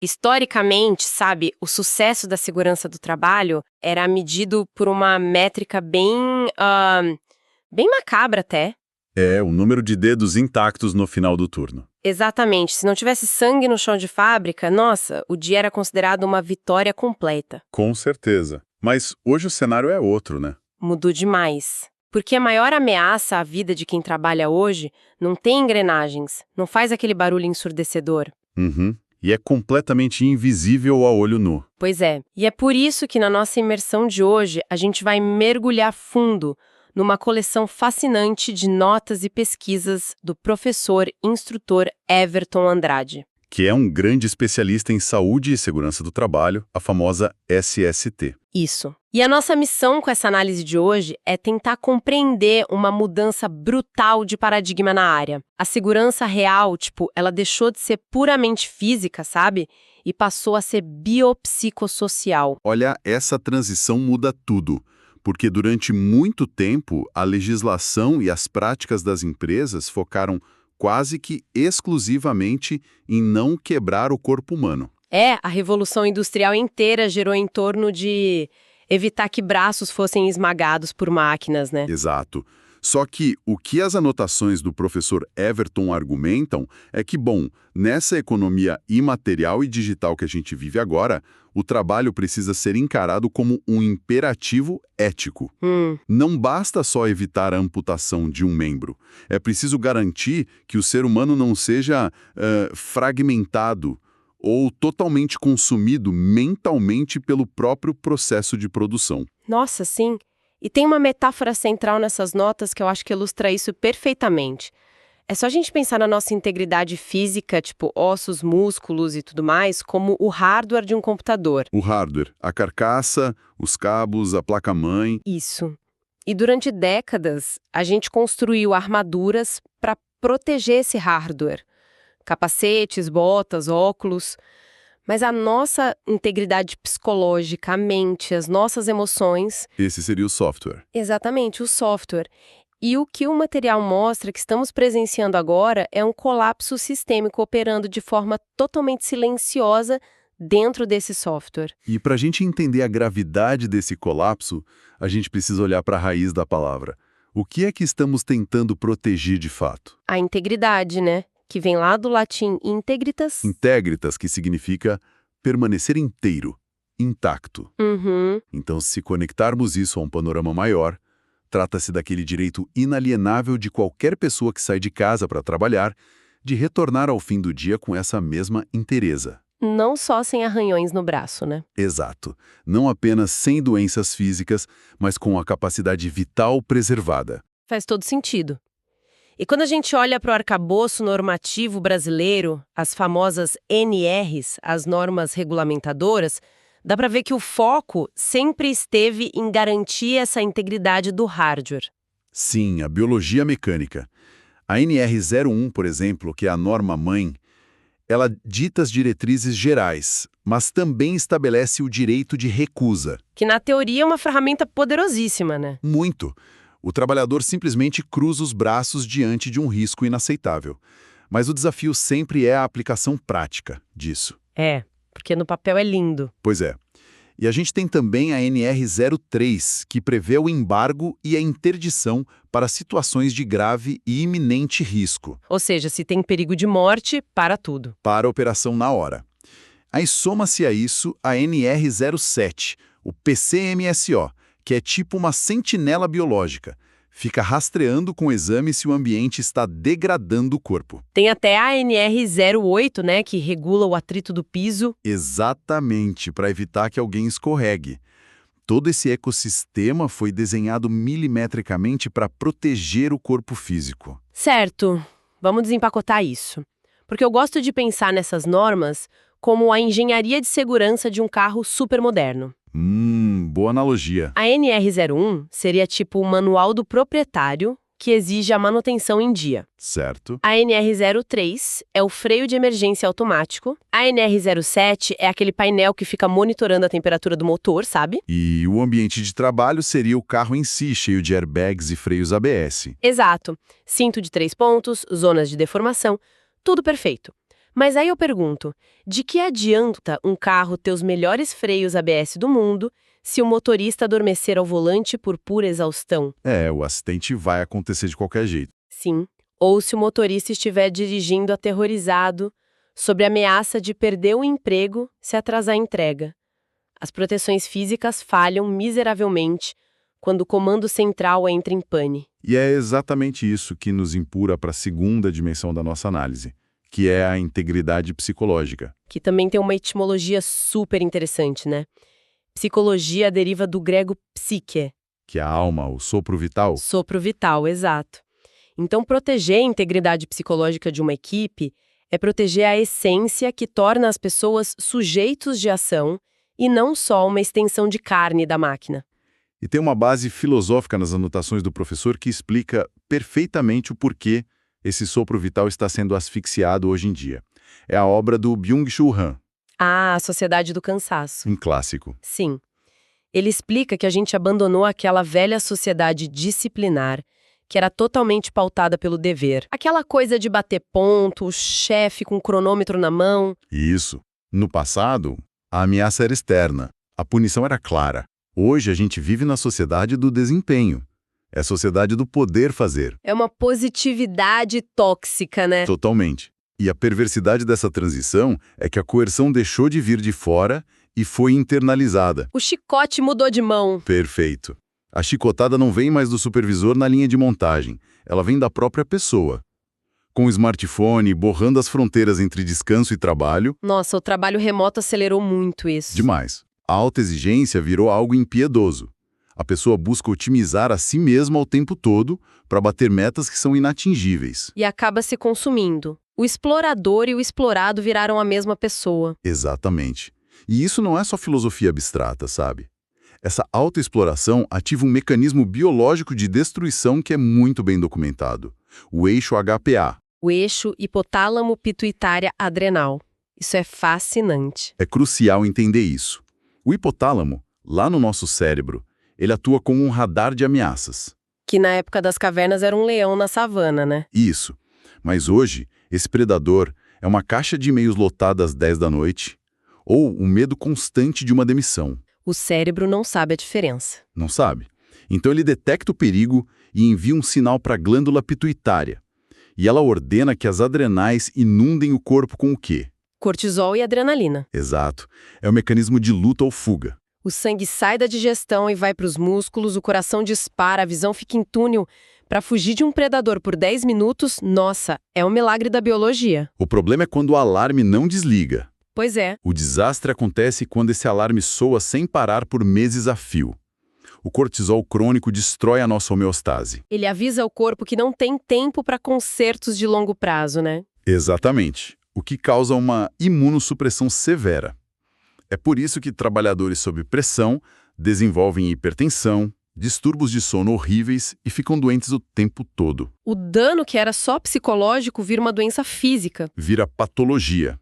Historicamente, sabe, o sucesso da segurança do trabalho era medido por uma métrica bem macabra até. É, o número de dedos intactos no final do turno. Exatamente. Se não tivesse sangue no chão de fábrica, nossa, o dia era considerado uma vitória completa. Com certeza. Mas hoje o cenário é outro, né? Mudou demais. Porque a maior ameaça à vida de quem trabalha hoje não tem engrenagens, não faz aquele barulho ensurdecedor. Uhum. E é completamente invisível ao olho nu. Pois é. E é por isso que na nossa imersão de hoje a gente vai mergulhar fundo numa coleção fascinante de notas e pesquisas do professor e instrutor Everton Andrade. Que é um grande especialista em saúde e segurança do trabalho, a famosa SST. Isso. E a nossa missão com essa análise de hoje é tentar compreender uma mudança brutal de paradigma na área. A segurança real, ela deixou de ser puramente física, sabe? E passou a ser biopsicossocial. Olha, essa transição muda tudo, porque durante muito tempo a legislação e as práticas das empresas focaram quase que exclusivamente em não quebrar o corpo humano. A Revolução Industrial inteira girou em torno de evitar que braços fossem esmagados por máquinas, né? Exato. Só que o que as anotações do professor Everton argumentam é que, bom, nessa economia imaterial e digital que a gente vive agora, o trabalho precisa ser encarado como um imperativo ético. Não basta só evitar a amputação de um membro. É preciso garantir que o ser humano não seja fragmentado ou totalmente consumido mentalmente pelo próprio processo de produção. Nossa, sim. E tem uma metáfora central nessas notas que eu acho que ilustra isso perfeitamente. É só a gente pensar na nossa integridade física, tipo ossos, músculos e tudo mais, como o hardware de um computador. O hardware, a carcaça, os cabos, a placa-mãe. Isso. E durante décadas, a gente construiu armaduras para proteger esse hardware. Capacetes, botas, óculos. Mas a nossa integridade psicológica, a mente, as nossas emoções... Esse seria o software. Exatamente, o software. E o que o material mostra que estamos presenciando agora é um colapso sistêmico operando de forma totalmente silenciosa dentro desse software. E para a gente entender a gravidade desse colapso, a gente precisa olhar para a raiz da palavra. O que é que estamos tentando proteger de fato? A integridade, né? Que vem lá do latim integritas. Integritas, que significa permanecer inteiro, intacto. Uhum. Então, se conectarmos isso a um panorama maior, trata-se daquele direito inalienável de qualquer pessoa que sai de casa para trabalhar, de retornar ao fim do dia com essa mesma inteireza. Não só sem arranhões no braço, né? Exato. Não apenas sem doenças físicas, mas com a capacidade vital preservada. Faz todo sentido. E quando a gente olha para o arcabouço normativo brasileiro, as famosas NRs, as normas regulamentadoras, dá para ver que o foco sempre esteve em garantir essa integridade do hardware. Sim, a biologia mecânica. A NR01, por exemplo, que é a norma-mãe, ela dita as diretrizes gerais, mas também estabelece o direito de recusa. Que na teoria é uma ferramenta poderosíssima, né? Muito. O trabalhador simplesmente cruza os braços diante de um risco inaceitável. Mas o desafio sempre é a aplicação prática disso. Porque no papel é lindo. Pois é. E a gente tem também a NR03, que prevê o embargo e a interdição para situações de grave e iminente risco. Ou seja, se tem perigo de morte, para tudo. Para a operação na hora. Aí soma-se a isso a NR07, o PCMSO, que é tipo uma sentinela biológica. Fica rastreando com o exame se o ambiente está degradando o corpo. Tem até a NR08, né, que regula o atrito do piso. Exatamente, para evitar que alguém escorregue. Todo esse ecossistema foi desenhado milimetricamente para proteger o corpo físico. Certo, vamos desempacotar isso. Porque eu gosto de pensar nessas normas como a engenharia de segurança de um carro supermoderno. Boa analogia. A NR01 seria tipo o manual do proprietário que exige a manutenção em dia. Certo. A NR03 é o freio de emergência automático. A NR07 é aquele painel que fica monitorando a temperatura do motor, sabe? E o ambiente de trabalho seria o carro em si, cheio de airbags e freios ABS. Exato. Cinto de 3 pontos, zonas de deformação, tudo perfeito. Mas aí eu pergunto, de que adianta um carro ter os melhores freios ABS do mundo se o motorista adormecer ao volante por pura exaustão? O acidente vai acontecer de qualquer jeito. Sim. Ou se o motorista estiver dirigindo aterrorizado, sob a ameaça de perder o emprego se atrasar a entrega. As proteções físicas falham miseravelmente quando o comando central entra em pane. E é exatamente isso que nos empurra para a segunda dimensão da nossa análise, que é a integridade psicológica. Que também tem uma etimologia super interessante, né? Psicologia deriva do grego psique. Que é a alma, o sopro vital. Sopro vital, exato. Então, proteger a integridade psicológica de uma equipe é proteger a essência que torna as pessoas sujeitos de ação e não só uma extensão de carne da máquina. E tem uma base filosófica nas anotações do professor que explica perfeitamente o porquê esse sopro vital está sendo asfixiado hoje em dia. É a obra do Byung-Chul Han. Ah, a Sociedade do Cansaço. Um clássico. Sim. Ele explica que a gente abandonou aquela velha sociedade disciplinar que era totalmente pautada pelo dever. Aquela coisa de bater ponto, o chefe com o cronômetro na mão. Isso. No passado, a ameaça era externa. A punição era clara. Hoje a gente vive na sociedade do desempenho. É a sociedade do poder fazer. É uma positividade tóxica, né? Totalmente. E a perversidade dessa transição é que a coerção deixou de vir de fora e foi internalizada. O chicote mudou de mão. Perfeito. A chicotada não vem mais do supervisor na linha de montagem, ela vem da própria pessoa. Com o smartphone borrando as fronteiras entre descanso e trabalho... Nossa, o trabalho remoto acelerou muito isso. Demais. A alta exigência virou algo impiedoso. A pessoa busca otimizar a si mesma o tempo todo para bater metas que são inatingíveis. E acaba se consumindo. O explorador e o explorado viraram a mesma pessoa. Exatamente. E isso não é só filosofia abstrata, sabe? Essa autoexploração ativa um mecanismo biológico de destruição que é muito bem documentado. O eixo HPA. O eixo hipotálamo-pituitária-adrenal. Isso é fascinante. É crucial entender isso. O hipotálamo, lá no nosso cérebro, ele atua como um radar de ameaças. Que na época das cavernas era um leão na savana, né? Isso. Mas hoje, esse predador é uma caixa de e-mails lotada às 10 da noite ou um medo constante de uma demissão. O cérebro não sabe a diferença. Não sabe? Então ele detecta o perigo e envia um sinal para a glândula pituitária. E ela ordena que as adrenais inundem o corpo com o quê? Cortisol e adrenalina. Exato. É o mecanismo de luta ou fuga. O sangue sai da digestão e vai para os músculos, o coração dispara, a visão fica em túnel. Para fugir de um predador por 10 minutos, nossa, é um milagre da biologia. O problema é quando o alarme não desliga. Pois é. O desastre acontece quando esse alarme soa sem parar por meses a fio. O cortisol crônico destrói a nossa homeostase. Ele avisa o corpo que não tem tempo para consertos de longo prazo, né? Exatamente. O que causa uma imunossupressão severa. É por isso que trabalhadores sob pressão desenvolvem hipertensão, distúrbios de sono horríveis e ficam doentes o tempo todo. O dano que era só psicológico vira uma doença física. Vira patologia.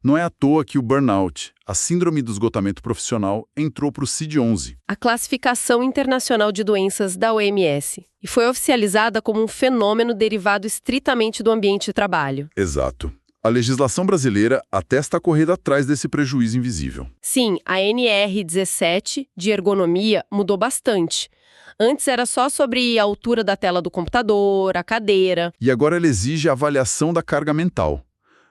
Não é à toa que o burnout, a síndrome do esgotamento profissional, entrou para o CID-11. A Classificação Internacional de Doenças da OMS. E foi oficializada como um fenômeno derivado estritamente do ambiente de trabalho. Exato. A legislação brasileira atesta a corrida atrás desse prejuízo invisível. Sim, a NR17 de ergonomia mudou bastante. Antes era só sobre a altura da tela do computador, a cadeira. E agora ela exige a avaliação da carga mental,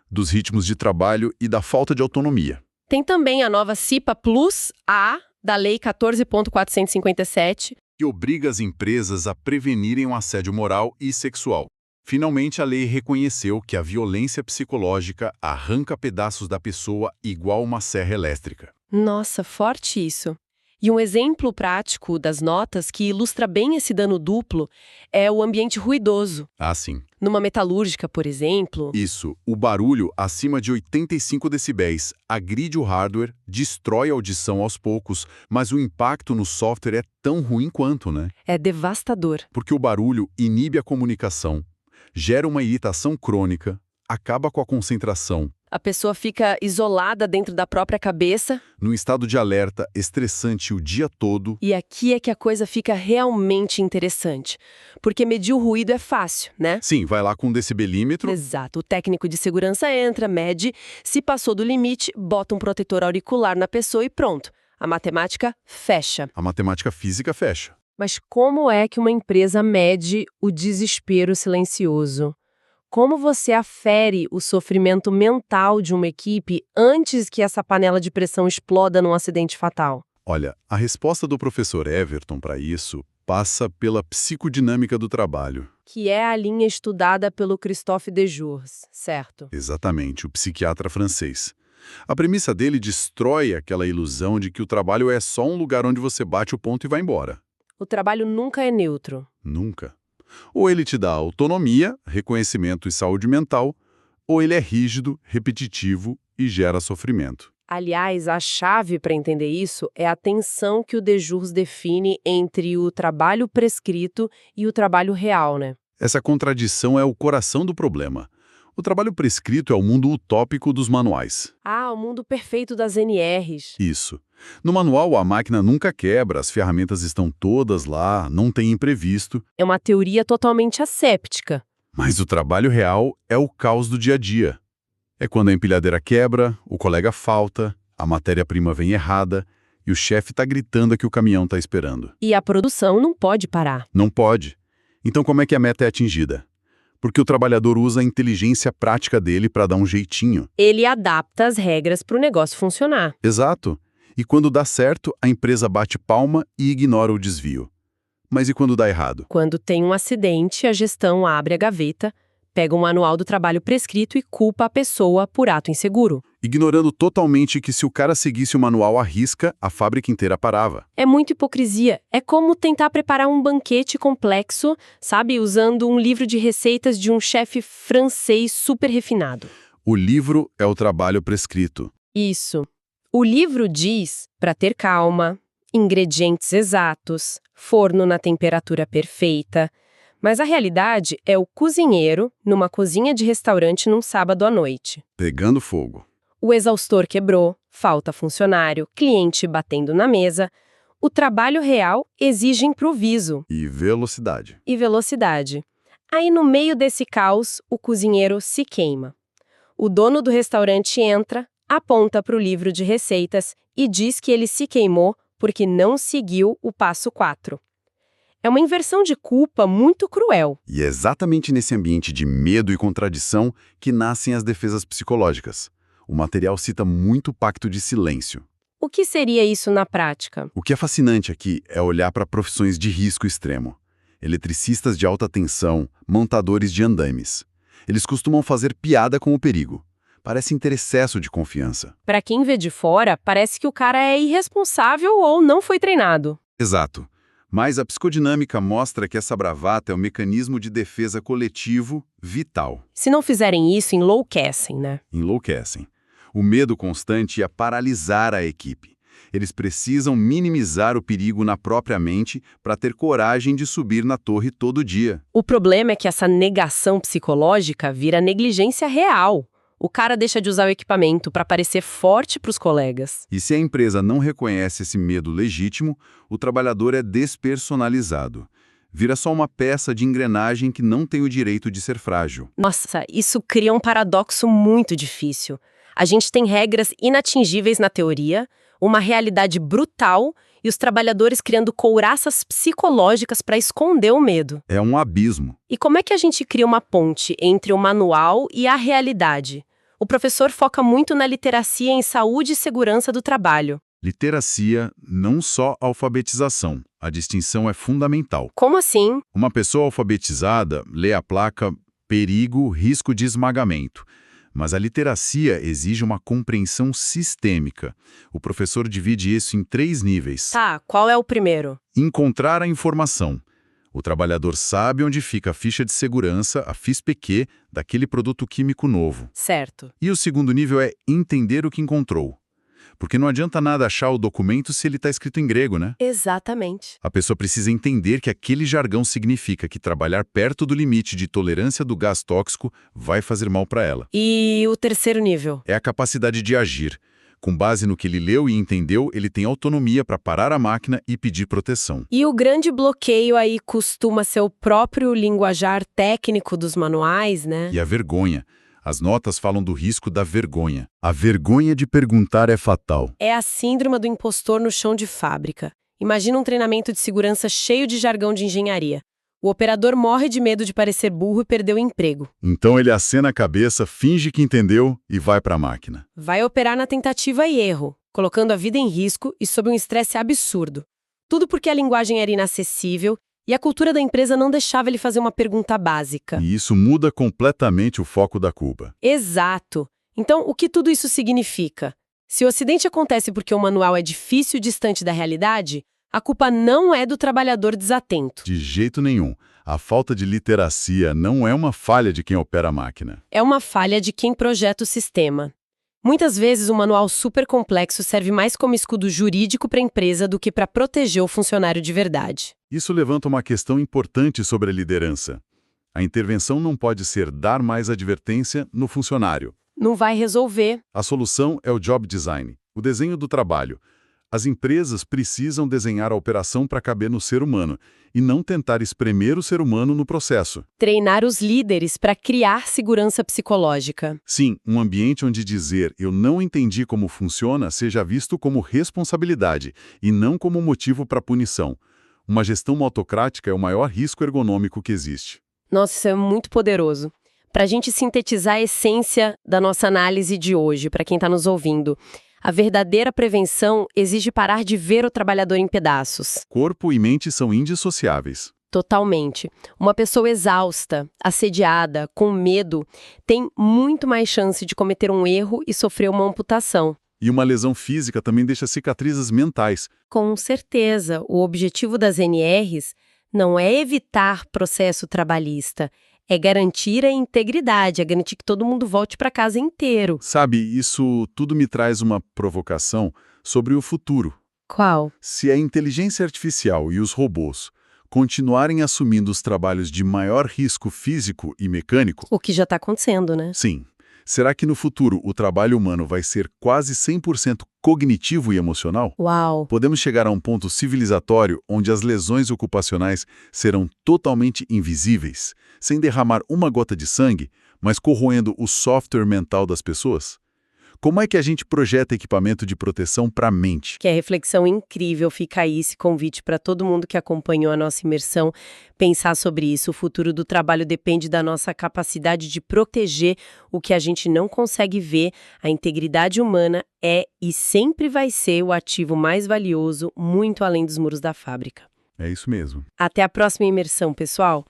dos ritmos de trabalho e da falta de autonomia. Tem também a nova CIPA Plus A da Lei 14.457, que obriga as empresas a prevenirem o assédio moral e sexual. Finalmente, a lei reconheceu que a violência psicológica arranca pedaços da pessoa igual uma serra elétrica. Nossa, forte isso. E um exemplo prático das notas que ilustra bem esse dano duplo é o ambiente ruidoso. Ah, sim. Numa metalúrgica, por exemplo... Isso, o barulho acima de 85 decibéis agride o hardware, destrói a audição aos poucos, mas o impacto no software é tão ruim quanto, né? É devastador. Porque o barulho inibe a comunicação, gera uma irritação crônica, acaba com a concentração. A pessoa fica isolada dentro da própria cabeça. Num estado de alerta estressante o dia todo. E aqui é que a coisa fica realmente interessante. Porque medir o ruído é fácil, né? Sim, vai lá com um decibelímetro. Exato. O técnico de segurança entra, mede. Se passou do limite, bota um protetor auricular na pessoa e pronto. A matemática fecha. A matemática física fecha. Mas como é que uma empresa mede o desespero silencioso? Como você afere o sofrimento mental de uma equipe antes que essa panela de pressão exploda num acidente fatal? Olha, a resposta do professor Everton para isso passa pela psicodinâmica do trabalho. Que é a linha estudada pelo Christophe Dejours, certo? Exatamente, o psiquiatra francês. A premissa dele destrói aquela ilusão de que o trabalho é só um lugar onde você bate o ponto e vai embora. O trabalho nunca é neutro. Nunca. Ou ele te dá autonomia, reconhecimento e saúde mental, ou ele é rígido, repetitivo e gera sofrimento. Aliás, a chave para entender isso é a tensão que o Dejours define entre o trabalho prescrito e o trabalho real, né? Essa contradição é o coração do problema. O trabalho prescrito é o mundo utópico dos manuais. Ah, o mundo perfeito das NRs. Isso. No manual, a máquina nunca quebra, as ferramentas estão todas lá, não tem imprevisto. É uma teoria totalmente asséptica. Mas o trabalho real é o caos do dia a dia. É quando a empilhadeira quebra, o colega falta, a matéria-prima vem errada e o chefe está gritando que o caminhão está esperando. E a produção não pode parar. Não pode. Então como é que a meta é atingida? Porque o trabalhador usa a inteligência prática dele para dar um jeitinho. Ele adapta as regras para o negócio funcionar. Exato. E quando dá certo, a empresa bate palma e ignora o desvio. Mas e quando dá errado? Quando tem um acidente, a gestão abre a gaveta, pega o manual do trabalho prescrito e culpa a pessoa por ato inseguro. Ignorando totalmente que se o cara seguisse o manual à risca, a fábrica inteira parava. É muita hipocrisia. É como tentar preparar um banquete complexo, sabe, usando um livro de receitas de um chefe francês super refinado. O livro é o trabalho prescrito. Isso. O livro diz para ter calma, ingredientes exatos, forno na temperatura perfeita. Mas a realidade é o cozinheiro numa cozinha de restaurante num sábado à noite. Pegando fogo. O exaustor quebrou, falta funcionário, cliente batendo na mesa. O trabalho real exige improviso. E velocidade. E velocidade. Aí, no meio desse caos, o cozinheiro se queima. O dono do restaurante entra, aponta para o livro de receitas e diz que ele se queimou porque não seguiu o passo 4. É uma inversão de culpa muito cruel. E é exatamente nesse ambiente de medo e contradição que nascem as defesas psicológicas. O material cita muito o pacto de silêncio. O que seria isso na prática? O que é fascinante aqui é olhar para profissões de risco extremo. Eletricistas de alta tensão, montadores de andaimes. Eles costumam fazer piada com o perigo. Parece ter excesso de confiança. Para quem vê de fora, parece que o cara é irresponsável ou não foi treinado. Exato. Mas a psicodinâmica mostra que essa bravata é um mecanismo de defesa coletivo vital. Se não fizerem isso, enlouquecem, né? Enlouquecem. O medo constante ia paralisar a equipe. Eles precisam minimizar o perigo na própria mente para ter coragem de subir na torre todo dia. O problema é que essa negação psicológica vira negligência real. O cara deixa de usar o equipamento para parecer forte para os colegas. E se a empresa não reconhece esse medo legítimo, o trabalhador é despersonalizado. Vira só uma peça de engrenagem que não tem o direito de ser frágil. Nossa, isso cria um paradoxo muito difícil. A gente tem regras inatingíveis na teoria, uma realidade brutal e os trabalhadores criando couraças psicológicas para esconder o medo. É um abismo. E como é que a gente cria uma ponte entre o manual e a realidade? O professor foca muito na literacia em saúde e segurança do trabalho. Literacia, não só alfabetização. A distinção é fundamental. Como assim? Uma pessoa alfabetizada lê a placa perigo, risco de esmagamento. Mas a literacia exige uma compreensão sistêmica. O professor divide isso em 3 níveis. Tá, qual é o primeiro? Encontrar a informação. O trabalhador sabe onde fica a ficha de segurança, a FISPQ, daquele produto químico novo. Certo. E o segundo nível é entender o que encontrou. Porque não adianta nada achar o documento se ele está escrito em grego, né? Exatamente. A pessoa precisa entender que aquele jargão significa que trabalhar perto do limite de tolerância do gás tóxico vai fazer mal para ela. E o terceiro nível? É a capacidade de agir. Com base no que ele leu e entendeu, ele tem autonomia para parar a máquina e pedir proteção. E o grande bloqueio aí costuma ser o próprio linguajar técnico dos manuais, né? E a vergonha. As notas falam do risco da vergonha. A vergonha de perguntar é fatal. É a síndrome do impostor no chão de fábrica. Imagina um treinamento de segurança cheio de jargão de engenharia. O operador morre de medo de parecer burro e perder o emprego. Então ele acena a cabeça, finge que entendeu e vai para a máquina. Vai operar na tentativa e erro, colocando a vida em risco e sob um estresse absurdo. Tudo porque a linguagem era inacessível e a cultura da empresa não deixava ele fazer uma pergunta básica. E isso muda completamente o foco da culpa. Exato. Então, o que tudo isso significa? Se o acidente acontece porque o manual é difícil e distante da realidade, a culpa não é do trabalhador desatento. De jeito nenhum. A falta de literacia não é uma falha de quem opera a máquina. É uma falha de quem projeta o sistema. Muitas vezes um manual super complexo serve mais como escudo jurídico para a empresa do que para proteger o funcionário de verdade. Isso levanta uma questão importante sobre a liderança. A intervenção não pode ser dar mais advertência no funcionário. Não vai resolver. A solução é o job design, o desenho do trabalho. As empresas precisam desenhar a operação para caber no ser humano e não tentar espremer o ser humano no processo. Treinar os líderes para criar segurança psicológica. Sim, um ambiente onde dizer "eu não entendi como funciona" seja visto como responsabilidade e não como motivo para punição. Uma gestão autocrática é o maior risco ergonômico que existe. Nossa, isso é muito poderoso. Para a gente sintetizar a essência da nossa análise de hoje, para quem está nos ouvindo, a verdadeira prevenção exige parar de ver o trabalhador em pedaços. Corpo e mente são indissociáveis. Totalmente. Uma pessoa exausta, assediada, com medo, tem muito mais chance de cometer um erro e sofrer uma amputação. E uma lesão física também deixa cicatrizes mentais. Com certeza, o objetivo das NRs não é evitar processo trabalhista, é garantir a integridade, é garantir que todo mundo volte para casa inteiro. Sabe, isso tudo me traz uma provocação sobre o futuro. Qual? Se a inteligência artificial e os robôs continuarem assumindo os trabalhos de maior risco físico e mecânico, O que já está acontecendo, né? sim, será que no futuro o trabalho humano vai ser quase 100% cognitivo e emocional? Uau! Podemos chegar a um ponto civilizatório onde as lesões ocupacionais serão totalmente invisíveis, sem derramar uma gota de sangue, mas corroendo o software mental das pessoas? Como é que a gente projeta equipamento de proteção para a mente? Que reflexão incrível, fica aí esse convite para todo mundo que acompanhou a nossa imersão pensar sobre isso. O futuro do trabalho depende da nossa capacidade de proteger o que a gente não consegue ver. A integridade humana é e sempre vai ser o ativo mais valioso, muito além dos muros da fábrica. É isso mesmo. Até a próxima imersão, pessoal!